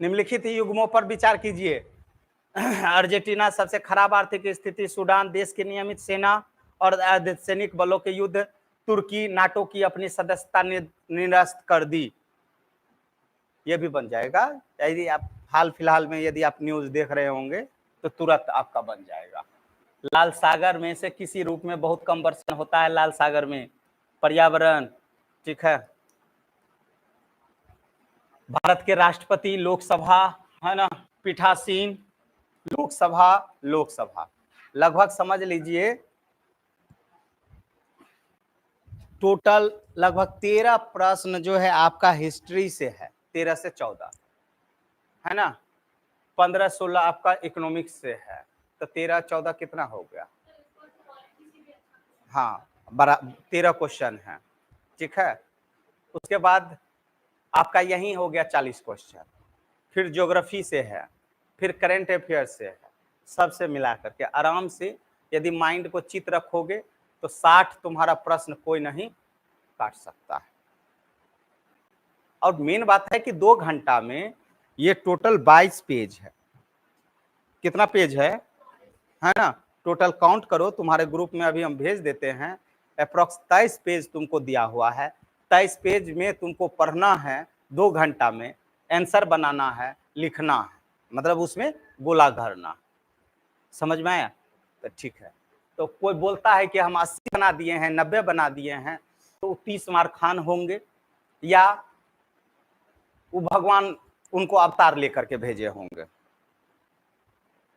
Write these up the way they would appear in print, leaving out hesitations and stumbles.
निम्नलिखित युग्मों पर विचार कीजिए। अर्जेंटीना सबसे खराब आर्थिक स्थिति, सूडान देश की नियमित सेना और अर्धसैनिक बलों के युद्ध, तुर्की नाटो की अपनी सदस्यता निरस्त कर दी। ये भी बन जाएगा, यदि आप हाल फिलहाल में यदि आप न्यूज देख रहे होंगे तो तुरंत आपका बन जाएगा। लाल सागर में से किसी रूप में बहुत कम वर्षा होता है। लाल सागर में पर्यावरण, ठीक है। भारत के राष्ट्रपति, लोकसभा है ना, पीठासीन, लोकसभा लगभग समझ लीजिए टोटल लगभग 13 प्रश्न जो है आपका हिस्ट्री से है, 13 से 14 है ना, 15-16 आपका इकोनॉमिक्स से है, तो 13-14 कितना हो गया? हाँ, 13 क्वेश्चन है, ठीक है। उसके बाद आपका यही हो गया 40 क्वेश्चन, फिर ज्योग्राफी से है, फिर करंट अफेयर से है, सबसे मिला करके आराम से यदि माइंड को चित रखोगे तो 60 तुम्हारा प्रश्न कोई नहीं काट सकता है। और मेन बात है कि 2 घंटा में ये टोटल 22 पेज है। कितना पेज है ना? टोटल काउंट करो, तुम्हारे ग्रुप में अभी हम भेज देते हैं। अप्रोक्स 23 पेज तुमको दिया हुआ है। 23 पेज में तुमको पढ़ना है 2 घंटा में, आंसर बनाना है, लिखना है, मतलब उसमें गोला घरना। समझ में आया? तो ठीक है। तो कोई बोलता है कि हम 80 बना दिए हैं, 90 बना दिए हैं, तो 30 मार्क खान होंगे, या वो भगवान उनको अवतार लेकर के भेजे होंगे।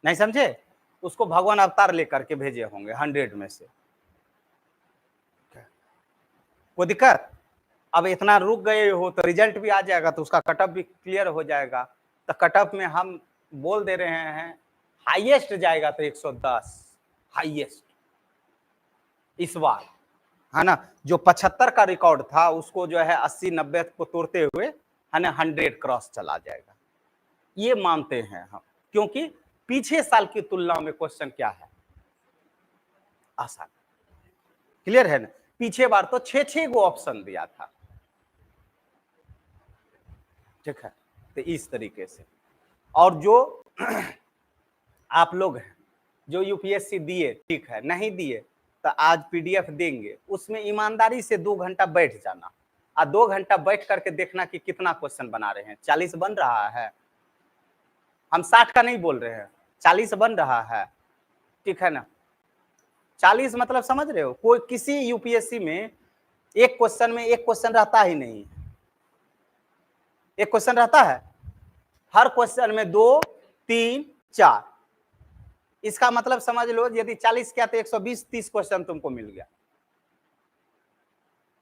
नहीं समझे? उसको भगवान अवतार लेकर के भेजे होंगे 100 में से। कोई दिक्कत? अब इतना रुक गए हो तो रिजल्ट भी आ जाएगा, तो उसका कटअप भी क्लियर हो जाएगा। तो कटअप में हम बोल दे रहे हैं हाईएस्ट जाएगा तो 110 हाईएस्ट इस बार, है ना। जो 75 का रिकॉर्ड था उसको जो है 80-90 को तोड़ते हुए है ना 100 क्रॉस चला जाएगा, ये मानते हैं हम, क्योंकि पीछे साल की तुलना में क्वेश्चन क्या है, आसान। क्लियर है ना? पीछे बार तो 6-6 गो ऑप्शन दिया था, ठीक है। तो इस तरीके से, और जो आप लोग हैं जो यूपीएससी दिए, ठीक है, नहीं दिए तो आज पीडीएफ देंगे, उसमें ईमानदारी से 2 घंटा बैठ जाना, और 2 घंटा बैठ करके देखना कि कितना क्वेश्चन बना रहे हैं। 40 बन रहा है, हम 60 का नहीं बोल रहे हैं, 40 बन रहा है, ठीक है ना। 40 मतलब समझ रहे हो, कोई किसी यूपीएससी में एक क्वेश्चन में एक क्वेश्चन रहता ही नहीं है, एक क्वेश्चन रहता है, हर क्वेश्चन में 2, 3, 4। इसका मतलब समझ लो यदि 40 किया तो 120-30 क्वेश्चन तुमको मिल गया,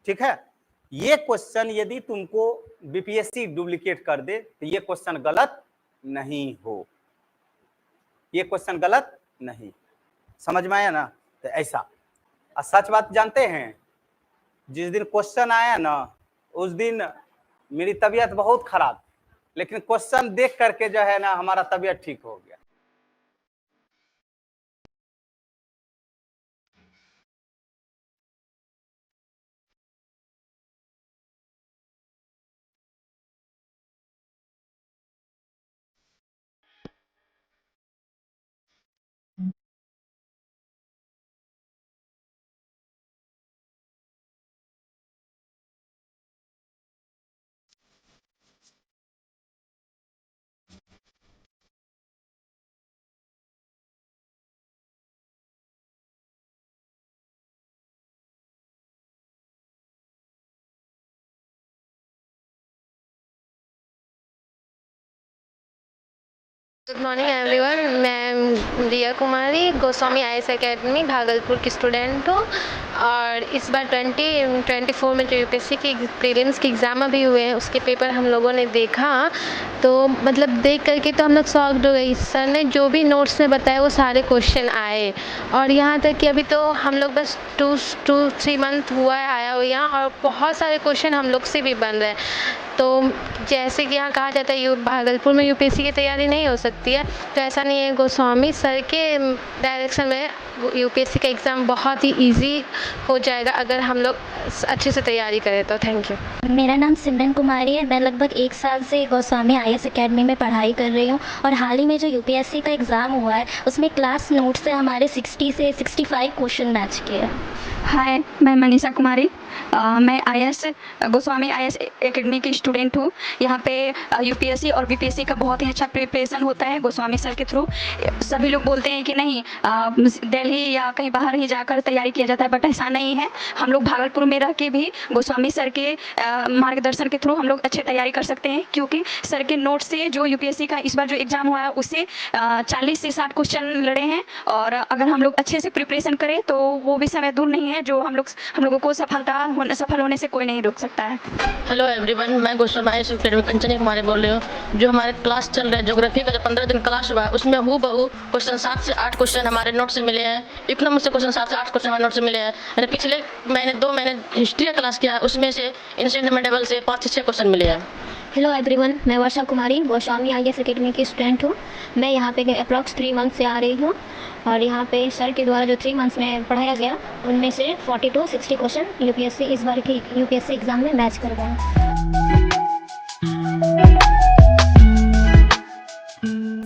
ठीक है। ये क्वेश्चन यदि तुमको बीपीएससी डुप्लीकेट कर दे तो ये क्वेश्चन गलत नहीं हो, ये क्वेश्चन गलत नहीं। समझ में आया ना? तो ऐसा। सच बात जानते हैं, जिस दिन क्वेश्चन आया ना उस दिन मेरी तबीयत बहुत खराब, लेकिन क्वेश्चन देख करके जो है ना हमारा तबीयत ठीक हो गया। गुड मॉर्निंग एवरीवन, मैं रिया कुमारी गोस्वामी आईएएस एकेडमी भागलपुर की स्टूडेंट हूँ। और इस बार 2024 में जो यूपीएससी की प्रीलिम्स के एग्ज़ाम अभी हुए हैं उसके पेपर हम लोगों ने देखा, तो मतलब देख करके तो हम लोग शॉक्ड हो गए। सर ने जो भी नोट्स में बताया वो सारे क्वेश्चन आए, और यहाँ तक कि अभी तो हम लोग बस 2-3 मंथ हुआ है आया हुआ यहाँ, और बहुत सारे क्वेश्चन हम लोग से भी बन रहे हैं। तो जैसे कि यहाँ कहा जाता है भागलपुर में यूपीएससी की तैयारी नहीं हो सकती, सकती है। तो ऐसा नहीं है, गोस्वामी सर के डायरेक्शन में यूपीएससी का एग्ज़ाम बहुत ही ईजी हो जाएगा अगर हम लोग अच्छे से तैयारी करें तो। Thank you. मेरा नाम सिमरन कुमारी है। मैं लगभग 1 साल से गोस्वामी आईएएस एकेडमी में पढ़ाई कर रही हूँ और हाल ही में जो यूपीएससी का एग्ज़ाम हुआ है उसमें क्लास नोट से हमारे 60 से 65 क्वेश्चन मैच किए हैं। हाय, मैं मनीषा कुमारी। मैं आईएएस गोस्वामी आईएएस एकेडमी की स्टूडेंट हूँ। यहाँ पे यूपीएससी और बीपीएससी का बहुत ही अच्छा प्रिपरेशन होता है गोस्वामी सर के थ्रू। सभी लोग बोलते हैं कि नहीं दिल्ली या कहीं बाहर ही जाकर तैयारी किया जाता है, बट ऐसा नहीं है। हम लोग भागलपुर में रह के भी गोस्वामी सर के मार्गदर्शन के थ्रू हम लोग अच्छे तैयारी कर सकते हैं, क्योंकि सर के नोट से जो यूपीएससी का इस बार जो एग्ज़ाम हुआ है उससे 40 से 60 क्वेश्चन लड़े हैं। और अगर हम लोग अच्छे से प्रिपरेशन करें तो वो भी समय दूर नहीं है जो हम लोगों को सफल होने से कोई नहीं रोक सकता है। हेलो एवरीवन, मैं गोस्वामी आईएएस एकेडमी कंचनी कुमारी बोल रही हूँ। जो हमारे क्लास चल रहा है ज्योग्राफी का, जो 15 दिन क्लास हुआ है उसमें हूबहू क्वेश्चन 7 से 8 क्वेश्चन हमारे नोट से मिले हैं। इकोनॉमिक्स से क्वेश्चन 7 से 8 क्वेश्चन हमारे नोट से मिले हैं। मैंने पिछले 2 महीने हिस्ट्री का क्लास किया, उसमें से इंसिडेंट मेमोरेबल से 5 से 6 क्वेश्चन मिले हैं। हेलो एवरीवन, मैं वर्षा कुमारी गोस्वामी आईएएस एकेडमी की स्टूडेंट हूँ। मैं यहाँ पे अप्रॉक्स 3 मंथ से आ रही हूँ और यहाँ पे सर के द्वारा जो 3 मंथ्स में पढ़ाया गया उनमें से 40 to 60 क्वेश्चन यूपीएससी इस बार की यूपीएससी एग्ज़ाम में मैच कर गए।